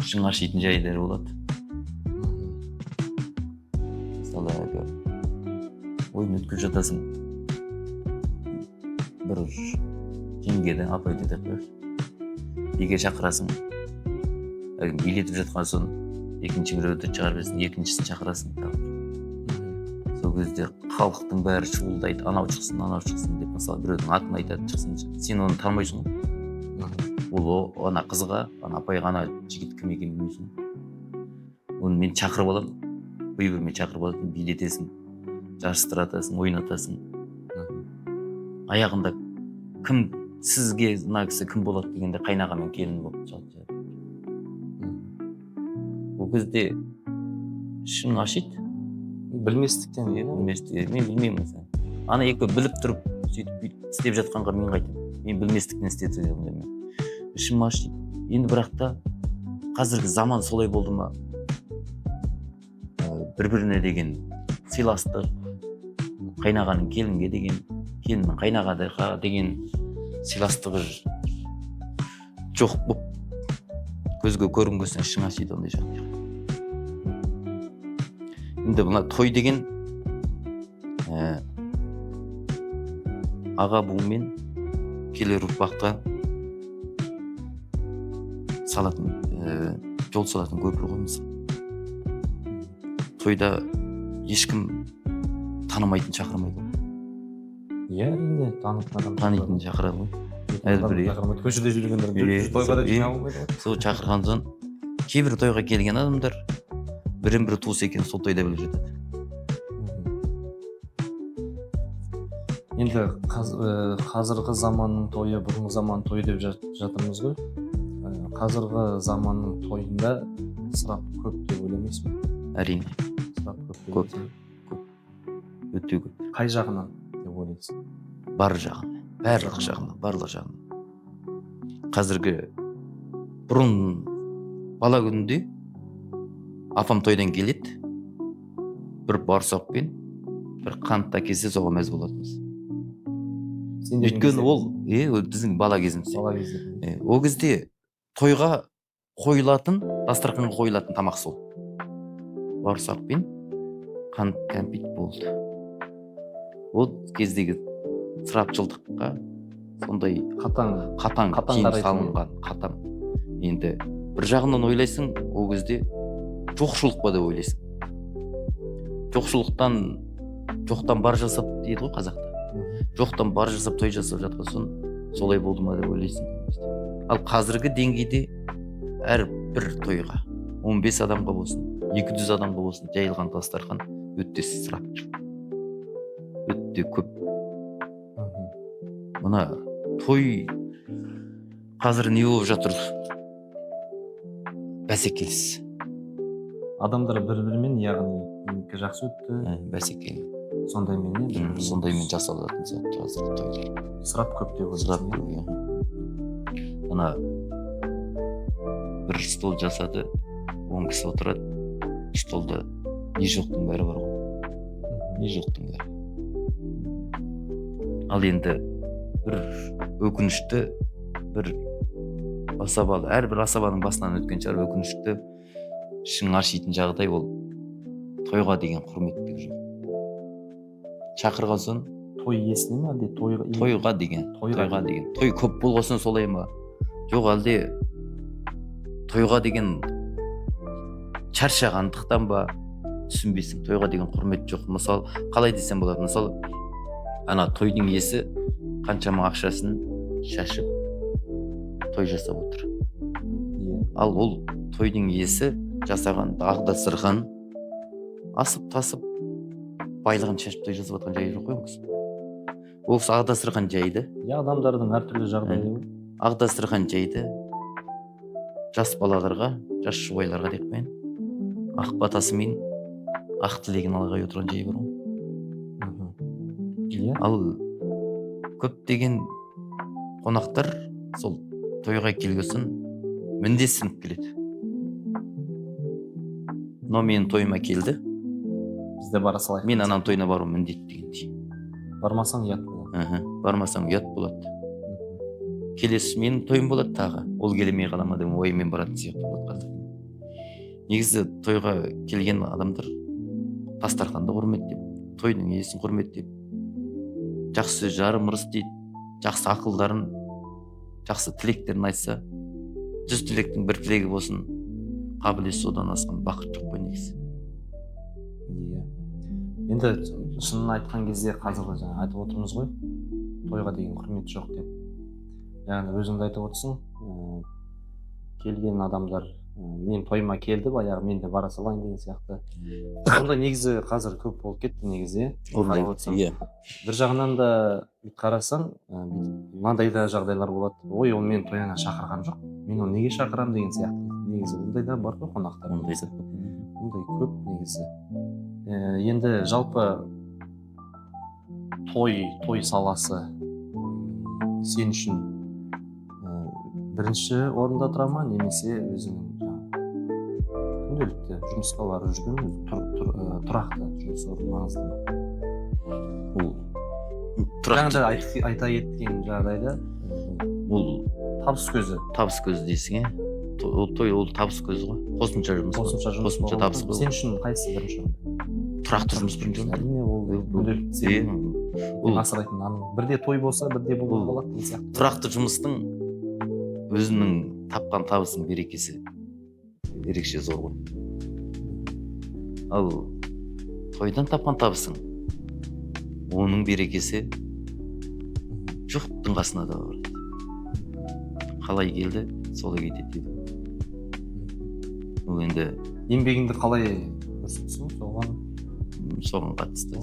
ішің ашитын жайлар болады. Мысалы, ойын өткізіп жатасың, бір жеңгеден апай деді қойшы, биге шақырасың, билетіп жатқан соң екінші біреуді шығарып жіберсің, екіншісін шақырасың. Сол кезде халықтың бәрі шуылдайды, анау шықсын деп, мысалы біреудің атын айтады, шықсын. Сен оны танымайсың ғой. Ол ана қызға, ана апайға, ана жігіт кім екенін білмейсің. Оны мен шақырып аламын, мен шақырып алатын, билетесің, жарыстыратасың, ойнатасың. Аяғында кім, сізге мына кісі кім болады дегенде қайнаға мен келін болып шығады. Ол кезде ішің ашиды. Білместіктен, мен білмеймін мысалы. Ана екі біліп тұрып сөйтіп істеп жатқанға мен қайтемін. Мен білместіктен істеп жүрмін. Ішім ашиды. Енді бірақ та қазіргі заман солай болды ма? Бір-біріне деген сыйластық, қайнағаның келінге деген, келіннің қайнағаға деген сыйластығы жоқ болып көзге көрінбесең ішің ашиды, ондай жағдай. Енді мына той деген аға буын келер ұрпаққа салатын, жол салатын көпір ғой мысалы. Тойда ешкім танымайтын шақырмайды ғой. Иә, әрине, танитын шақырады ғой. Көшеде жүргендер тойға да жинап алмайды ғой. Сол шақырған соң кейбір тойға келген адамдар бірін-бірі туыс екенін сол тойда біліп жатады. Енді қазіргі заманның тойы, бұрынғы заманның тойы деп жатырмыз ғой. Қазіргі заманның тойында ысырап көп деп ойламайсың ба? Әрине. Ысырап Көп. Өте көп. Қай жағынан деп ойлайсың? Бар жағынан, барлық жағынан. Қазіргі бұрын бала күнінде апам тойдан келеді, бір бауырсақпен, бір қантта келсе соған мәз болатынбыз. Өйткені ол біздің бала кезіміз. Ол кезде тойға қойылатын, дастарханға қойылатын тамақ сол. Бауырсақпен қант кәмпит болды. Ол кездегі сұрапшылдыққа сондай қатаң киім салынған, қатаң. Енді бір жағынан ойлайсың, ол кезде жоқшылық па деп ойлайсың. Жоқтан бар жасап дейді ғой қазақта. Жоқтан бар жасап той жасап жатқан соң солай болды ма деп ойлайсың. Ал қазіргі деңгейде әр бір тойға 15 адамға болсын, 200 адамға болсын жайылған дастархан өте ысырапшыл. Өте көп. Мына той қазір не болып жатыр? Бәсекелес. Адамдар бір-бірімен, яғни менікі жақсы өтті. Бәсекелес. Сондаймен жасалатын сияқты қазір тойлар. Ысырап көп деп ойлайсың. Ана бір стол жасады, 10 кісі отырады. Столда не жоқтың бәрі бар ғой. Не жоқтың бәрі. Ал енді бір өкінішті, бір асабалы, әрбір асабаның басынан өткен шығар өкінішті, ішің ашитын жағдай ол тойға деген құрметтік жоқ. Шақырған соң той иесіне ме, әлде тойға деген. Той көп болғасын солай ма? Жоқ, әлде тойға деген шаршағандықтан ба? Түсінбейсің. Тойға деген құрмет жоқ. Мысалы, қалай десем болады? Мысалы, ана тойдың иесі қаншама ақшасын шашып той жасап отыр. Ал ол тойдың иесі жасаған дастархан асып-тасып байлығын шашып той жасап жатқан жайы жоқ қой. Ол кісі ақ дастархан жайды. Адамдардың әртүрлі жағдайы. Ақ дастархан жайды. Жас балаларға, жас жұбайларға деп қояйын. Ақ батасымен ақ тілегін алғай отырған жайы бар ғой. Ал көптеген қонақтар сол тойға келгесін міндетсініп келеді. Но менің тойыма келді, Бізде бара салайық. мен ананың тойына бару міндет дегендей. Бармасаң ұят болады. Бармасаң ұят болады. Келесі менің тойым болады тағы. Ол келмей қала ма деген оймен баратын сияқты болады қазір. Негізі тойға келген адамдар дастарханды құрметтеп, тойдың иесін құрметтеп, жақсы жарым ырыс дейді, жақсы ақылдарын, жақсы тілектерін айтса, 100 тілектің бір тілегі болсын, қабілет содан асқан бақыт жоқ қой негізі. Иә. Енді шынын айтқан кезде қазіргі жаңа айтып отырмыз ғой, тойға деген құрмет жоқ деп. Яғни өзің де айтып отырсың, келген адамдар мен тойыма келді, баяғы мен де бара салайын деген сияқты. Сонда негізі қазір көп болып кетті негізі. Иә. Бір жағынан да қарасаң, мынандай да жағдайлар болады. Ой, ол мен тойына шақырған жоқ. Мен оны неге шақырамын деген сияқты. Негізі ондай да бар ғой қонақтар. Ондай көп негізі. Енді жалпы той саласы сен үшін бірінші орында тұра ма, немесе өзің күнделікті жұмысқа барып жүрген тұрақты жұмыс орны маңызды ма? Жаңағыда айта кеткен жағдайда ол табыс көзі. Табыс көзі дейсің, той ол табыс көзі ғой. Қосымша жұмыс. Қосымша табыс көзі. Сен үшін қайсысы бірінші орында? Тұрақты жұмыс бірінші орында. Әрине ол күнделікті сен асырайтын аның. Бірде той болса, бірде бұл болады деген сияқты. Тұрақты жұмыстың өзінің тапқан табысының берекесі ерекше зор ғой. Ал тойдан тапқан табысың, оның берекесі жоқтың қасына да барады. Қалай келді, солай кетеді дейді. Ол енді еңбегіңді қалай көрсетсің, соған қатысты.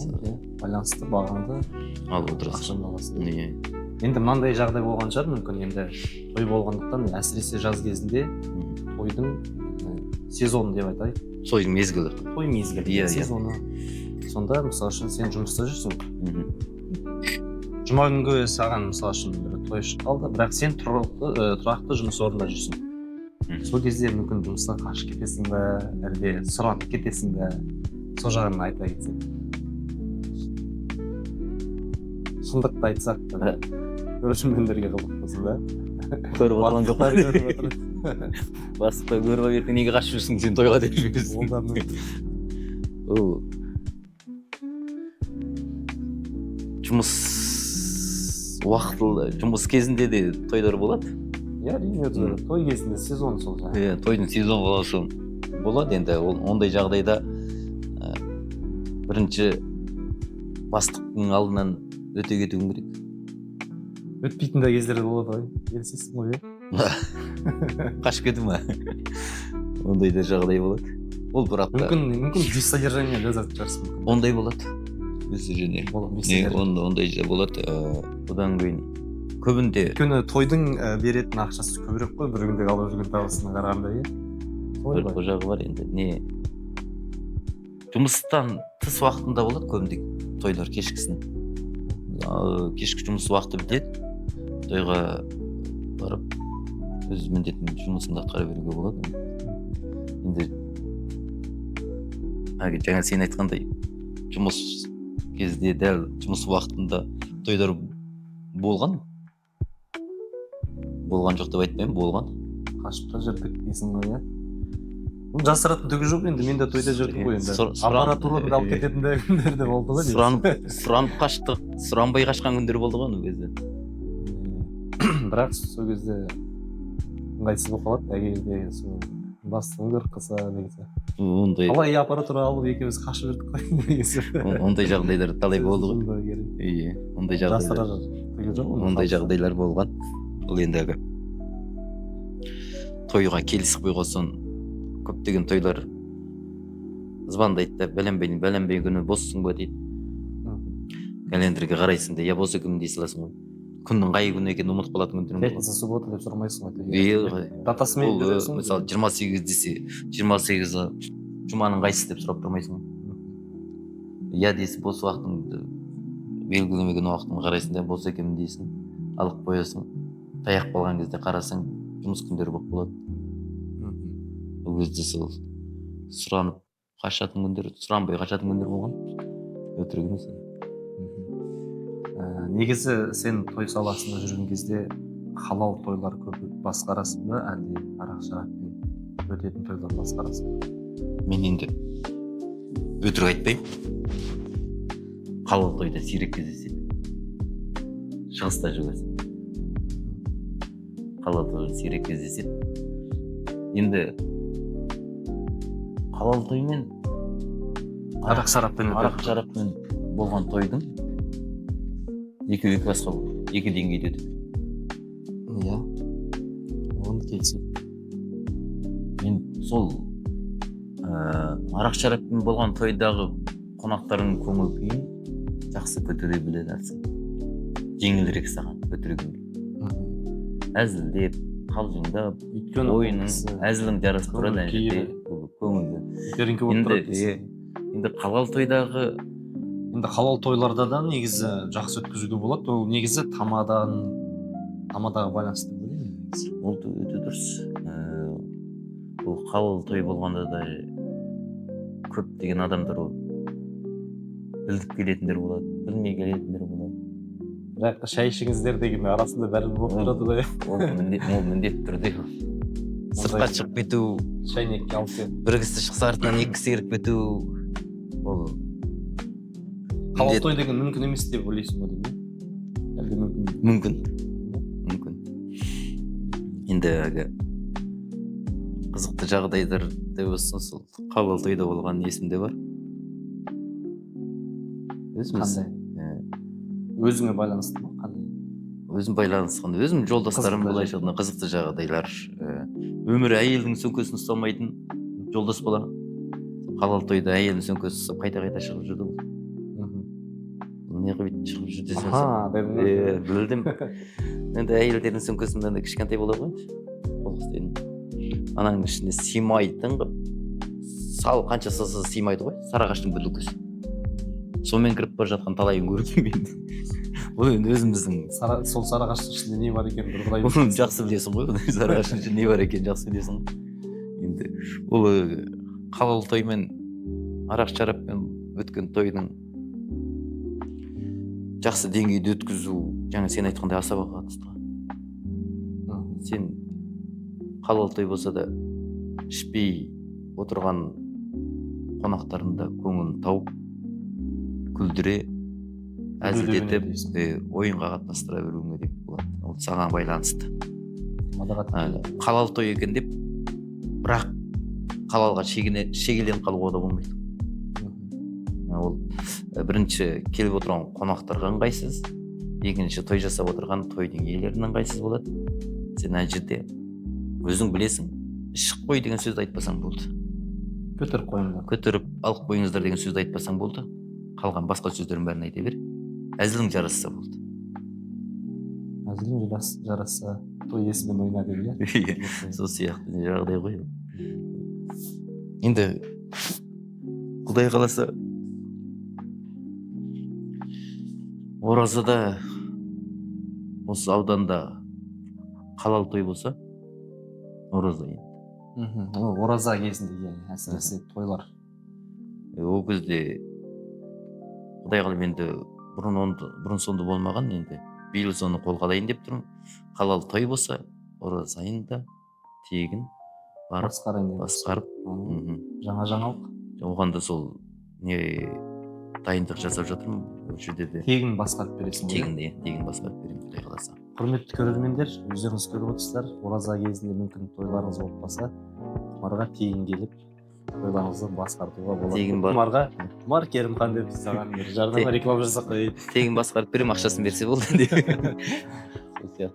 Байланысты бағаңды алып отырасың. Ақшаны аласың. Иә. Енді мынандай жағдай болған шығар мүмкін, енді той болғандықтан, әсіресе жаз кезінде тойдың сезоны деп айтайық. Тойдың мезгілі. Той мезгілі, сезоны. Сонда мысалы үшін сен жұмыста жүрсің. Жұма күнгі саған мысалы үшін бір той шығып қалды, бірақ сен тұрақты жұмыс орнында жүрсің. Сол кезде мүмкін жұмыстан қашып кетесің бе, әлде сұранып кетесің бе? Сол жағын айта кетсең. Шындықты айтсақ, көрермендерге қызық болсын да. Көріп отырған жоқ па? Басықта көріп ертең неге қашып жүрсің, сен тойға деп жүрсің. Жұмыс уақытылы, жұмыс кезінде де тойлар болады. Иә, әрине, той кезінде сезон сол жаңа. Иә, тойдың сезон боласы болады. Енді ондай жағдайда бірінші бастықтың алдынан өте кетуің керек. Өтпейтін де кездер болады ғой, келісесің ғой, Қашып кету ма? Ондай да жағдай болады. Ол бір апта. Мүмкін без содержания жазатын шығарсың. Ондай болады. Без содержания. Ондай болады. Одан кейін көбінде. Өйткені тойдың беретін ақшасы көбірек қой, бір күнде алып жүрген табысына қарағанда, иә. Бір жағы бар енді. Жұмыстан тыс уақытында болады көбінде тойлар кешкісін. Кешкі жұмыс уақыты бітеді. Тойға барып өз міндетін жұмысында атқара беруге болады. Енді жаңа сен айтқандай жұмыс кезде дәл жұмыс уақытында тойлар болған жоқ деп айтпаймын, болған. Қашып та жүрдік дейсің ғой, иә. Жасыратын түгі жоқ, енді мен де тойда жүрдім ғой енді. Аппаратураны алып кететін де күндер де болды ғой. Сұранып қаштық, сұранбай қашқан күндер болды ғой ол кезде. Бірақ сол кезде ыңғайсыз болып қалады, әгелде бастығын көріп қалса негізі. Қалай аппаратура алып екеуміз қашып жүрдік қой негізі. Ондай жағдайлар талай болды ғой. Иә, ондай жағдайлар болған. Ол ендігі тойға келіспей қойсын, көптеген тойлар звондайды да, бәленбей күні боссың ба дейді. Календрге қарайсың да, я бос екенмін дей саласың ғой. Күннің қай күні екенін ұмытып қалатын күндер. Пятница, суббота деп сұрамайсың ғой. Датасымен бересің. Мысалы 28 десе, 28-і жұманың қайсысы деп сұрап тұрмайсың ғой. Я дейсің, бос уақытыңды белгілемеген уақытын қарайсың да, бос екенмін дейсің, алып қоясың. таяқ болған кезде қарасаң жұмыс күндері болып болады. Ол кезде сол сұранып қашатын күндер, сұранбай қашатын күндер болған. Өтірік емес. Негізі сен той саласында жүрген кезде халал тойлар көп басқарасың ба, әлде арақ шараппен өтетін тойлар басқарасың ба? Мен енді өтірік айтпаймын. Халал тойда сирек кездеседі. Шығыста жүресің. Халал тойда сирек кездеседі. Енді халал тоймен Арақ шараппен болған тойдың екі басқа болады. Екі деңгейде өтеді. Иә. Оны келсін. Мен сол арақ шараппен болған тойдағы қонақтардың көңіл күйін жақсы көтере біледі. Жеңілірек саған көтерген. Әзілдеп, қалжыңдап, ойының әзілің жарасып тұрады әншіде көңілді. Енді халал тойдағы халал тойларда да негізі жақсы өткізуге болады. Ол негізі тамадаға байланысты ойлаймын. Ол өте дұрыс. Ол халал той болғанда да көптеген адамдар ол білдіп келетіндер болады, білмей келетіндер болады. Бірақ шай ішіңіздер деген арасында бәрі болып тұрады ғой. Ол міндетті түрде. Сыртқа шығып кету, шайнекке алып келіп, бір кісі шықса артынан екі кісі кіріп кету, ол халал той деген мүмкін емес деп ойлайсың ба деймін? Әлде мүмкін? Мүмкін. Енді қызықты жағдайлар деп болсын, сол халал тойда болған есімде бар. Өзіңе байланысты ма? Қандай? Өзім байланысқан, өзім жолдастарым былайша қызықты жағдайлар. Өмірі әйелдің сөмкесін ұстамайтын жолдас бола. Халал тойда әйелдің сөмкесін ұстап қайта-қайта шығып жүрді ғой. Не қылып шығып жүрді десем. Білдім. Енді әйелдердің сөмкесінде кішкентай бола ғой. Ананың ішінде сыймайтын қып, сал қанша салса сыймайды ғой, сарағаштың бөтелкесі. Сонымен кіріп бара жатқан талайын көрдім мен. Ол енді өзіміздің сол сарағаштың ішінде не бар екенін бір құдай білсін. Жақсы білесің ғой, сарағаштың ішінде не бар екенін жақсы білесің ғой. Енді ол халал тоймен арақ шараппен өткен тойдың жақсы деңгейде өткізу, жаңа сен айтқандай асабаға қатысты. Сен халал той болса да ішпей отырған қонақтарында көңілін тауып, күлдіре, әзілдетіп, ойынға қатынастыра беруіңе деп болады. Ол саған байланысты. Халал той екен деп, бірақ халалға шегеленіп қалуға да болмайды. Ол бірінші келіп отырған қонақтарға ыңғайсыз, екінші той жасап отырған тойдың иелерінің ыңғайсыз болады. Сен әр жерде өзің білесің, шық қой деген сөзді айтпасаң болды. Көтеріп алып қойыңыздар деген сөзді айтпасаң болды. Қалған басқа сөздердің бәрін айта бер. Әзілің жарасса болды. Әзілің жарасса, той есімен ойна дейді. Сол сияқты жағдай ғой. Енді Құдай қаласа оразада осы ауданда халал той болса, ораза енді. Ораза кезінде әсіресе тойлар. Ол кезде Құдай қалап енді бұрын сонды болмаған, енді биыл соны қолға алайын деп тұрмын. Халал той болса, ораза айында тегін барып басқарып. Жаңа жаңалық. Оған да сол дайындық жасап жатырмын. Ол жерде де тегін басқарып бересің. Тегін басқарып беремін, Құдай қаласа. Құрметті көрермендер, өздеріңіз көріп отырсыздар, ораза кезінде мүмкін тойларыңыз болып қалса, Құмарға тегін келіп тойларыңызды басқартуға болады. Құмар Керімхан деп саған бір жарнама реклама жасап қояйын. Тегін басқарып беремін, ақшасын берсе болды деп.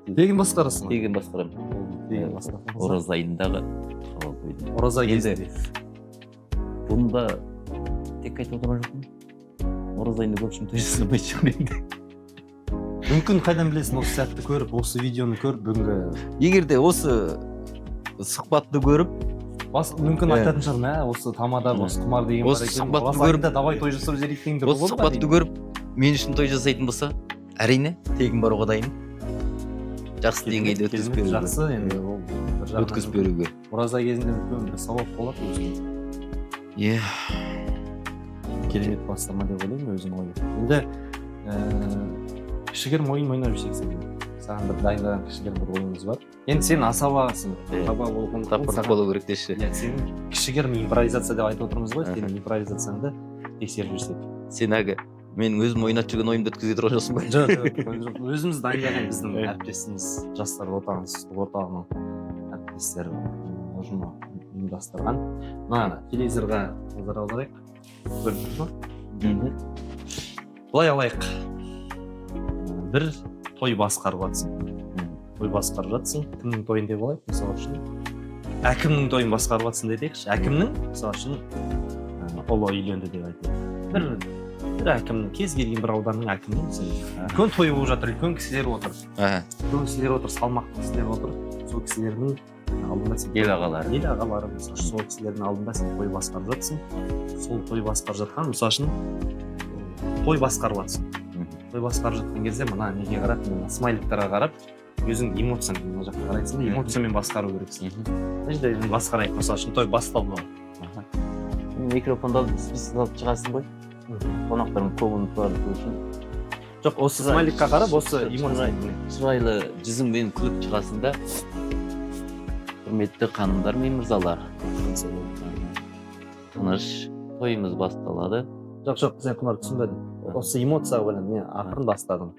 Тегін басқарасың? Тегін басқарамын. Ораза айындағы халал тойды. Ораза кезінде. Бұнда тек айтып отырған жоқпын. Ораза айында көпшілік той жасамай шығар енді. Мүмкін қайдан білесің, осы сәтті көріп, осы видеоны көріп, бүгінгі... Егер де осы сұхбатты көріп, мүмкін айтатын шығармын, осы тамада, осы Құмар деген бар екен, ораза айында давай той жасап жіберейік дегендер осы сұхбатты көріп, мен үшін той жасайтын болса, әрине, тегін баруға дайын. жақсы деңгейде өткізіп беру. Жақсы, енді ол бір жағынан Өткізіп беруге. ораза кезінде үлкен бір сауап болады өзіңе. Иә. Керемет бастама деп ойлаймын өзің ойы. Енді кішігірім ойын ойнап жүрсек саған бір дайындаған кішігірім бір ойымыз бар. Енді сен асабасың, таба Тапқырлық болу керек деші. Иә, сен кішігірім импровизация деп айтып отырмыз ғой, сенің импровизацияңды тексеріп жүрсек. Сен әлгі менің өзім ойнап жүрген ойымды өткізе тұрып жатрсың ба? Жоқ, өзіміз дайындаған біздің әріптесіміз жастар орталығының әріптестері ұжымы ұйымдастырған. Мына телевизорға назар аударайық. Көріп тұрсың ба? Былай алайық. Бір той басқарып жатсың. Той басқарып жатсың. Кімнің тойын деп алайық, мысалы үшін? Әкімнің тойын басқарып жатсың дедекші. Әкімнің, мысалы үшін, ұлы үйленді деп айтайық. Бір әкімнің, кез келген бір ауданның әкімінің үлкен той болып жатыр, үлкен кісілер отыр. Үлкен кісілер отыр, салмақты кісілер отыр. Сол кісілердің алдында сен Ел ағалары. Ел ағалары, мысалы сол кісілердің алдында сен той басқарып жатсың. Сол той басқарып жатқан, мысалы үшін, той басқарып жатсың. Той басқарып жатқан кезде мына неге қарап, мына смайликтарға қарап, өзің эмоцияң мына жаққа қарайсың да, эмоциямен басқару керексің. Мына жерде басқарайық, мысалы үшін той басталды. Микрофонды алып салып шығасың ғой. Қонақтардың көңілін туарту үшін. Жоқ, осы смайликқа қарап, осы эмоцияны Шырайлы жүзіңмен күліп шығасың да. Құрметті ханымдар мен мырзалар. Тыныш тойымыз басталады. Жоқ, сен құмар түсінбедің. Осы эмоция білін, мен ақырын бастадым.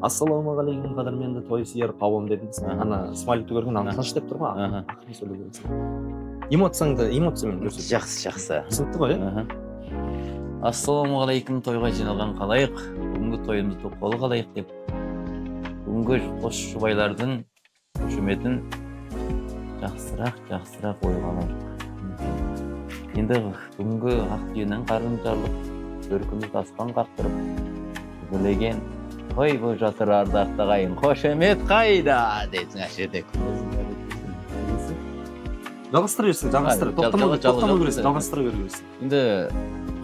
Ассалаумағалейкум қадірменді той сүйер қауым дедім. Ана смайликті көрген тыныш деп тұр ма? Ақырын сөйлеу керексің. Эмоцияңды эмоциямен көрсет. Жақсы. Түсінікті ғой, иә? Ассалаумағалейкум, тойға жиналған қалайық, бүгінгі тойымызды тоқалы қалайық деп. Бүгінгі қос жұбайлардың қошеметін жақсырақ ойға алайық. Енді бүгінгі ақ түйенің қарын жарлық, көркімізді аспан қақтырып, білеген той бой жатыр ардақты ағайын, қошемет қайда дейсің әшедек. Жалғастыра берсің, тоқтамау керексің, жалғастыра бересің. Енді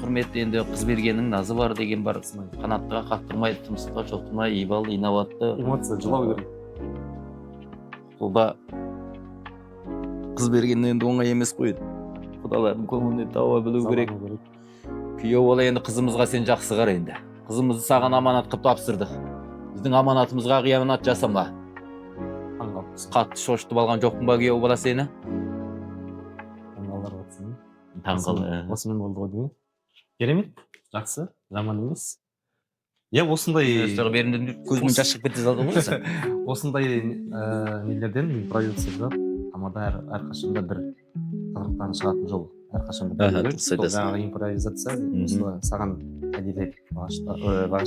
құрметті, енді қыз бергеннің назы бар деген бар. Қанаттыға қақтырмай, тұмсыққа шоқтырмай, ибалы, инабатты. Эмоция жылау керек. Қолда қыз бергеннен енді оңай емес қой. Құдалардың көңіліне тауа білу керек. Күйеу бола енді қызымызға сен жақсы қара енді. Қызымызды саған аманат қылып тапсырды. Біздің аманатымызға қиянат жасама. Қатты шошытып алған жоқпын ба күйеу бола сені? Таңғалы. Осымен болды ғой деймін. Керемет, жақсы, жаман емес. Осындай көзімен жас шығып кетті залды ғой. Осындай нелерден импровизация тамада әрқашанда бір тығырықтан шығатын жол. Әрқашанда бір жаңағы импровизация саған әдебиет бағыштаған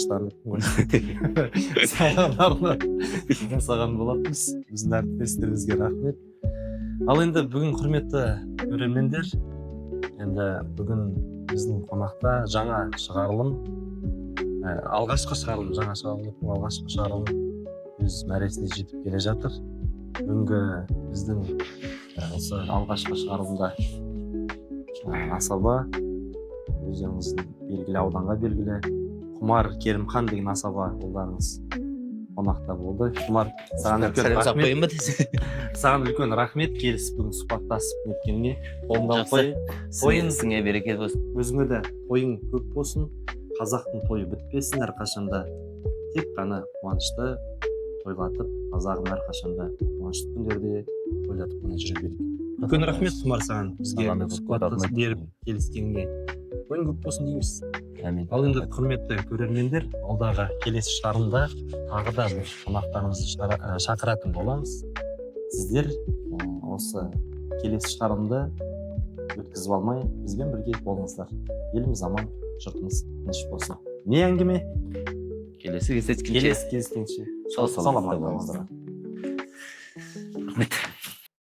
саған болатынбыз. Біздің әріптестерімізге рахмет. Ал енді бүгін құрметті көрермендер, енді бүгін біздің қонақта жаңа шығарылым, алғашқы шығарылым өз мәресіне жетіп келе жатыр. Бүгінгі біздің осы алғашқы шығарылымда асаба, өздеріңіздің белгілі ауданға белгілі Құмар Керімхан деген асаба ұлдарыңыз қонақта болды. Құмар, саған үлкен рахмет, келісіп бүгін сұхбаттасып неткеніңе. Тойыңызыңа берекет болсын. Өзіңе де тойың көп болсын, қазақтың тойы бітпесін, әрқашанда тек қана қуанышты тойлатып, қазағын әрқашанда қуанышты күндерде тойлатып қана жүре берейік. Үлкен рахмет Құмар саған, бізге сұхбаттасып беріп келіскеніңе. Тойың көп болсын дейміз. Ал енді құрметті көрермендер, алдағы келесі шығарылымда тағы да бір қонақтарымызды шақыратын боламыз. Сіздер осы келесі шығарылымды өткізіп алмай, бізбен бірге болыңыздар. Еліміз аман, жұртымыз тыныш болсын. Не әңгіме? Келесі кездескенше. Саламат болыңыздар. Рахмет.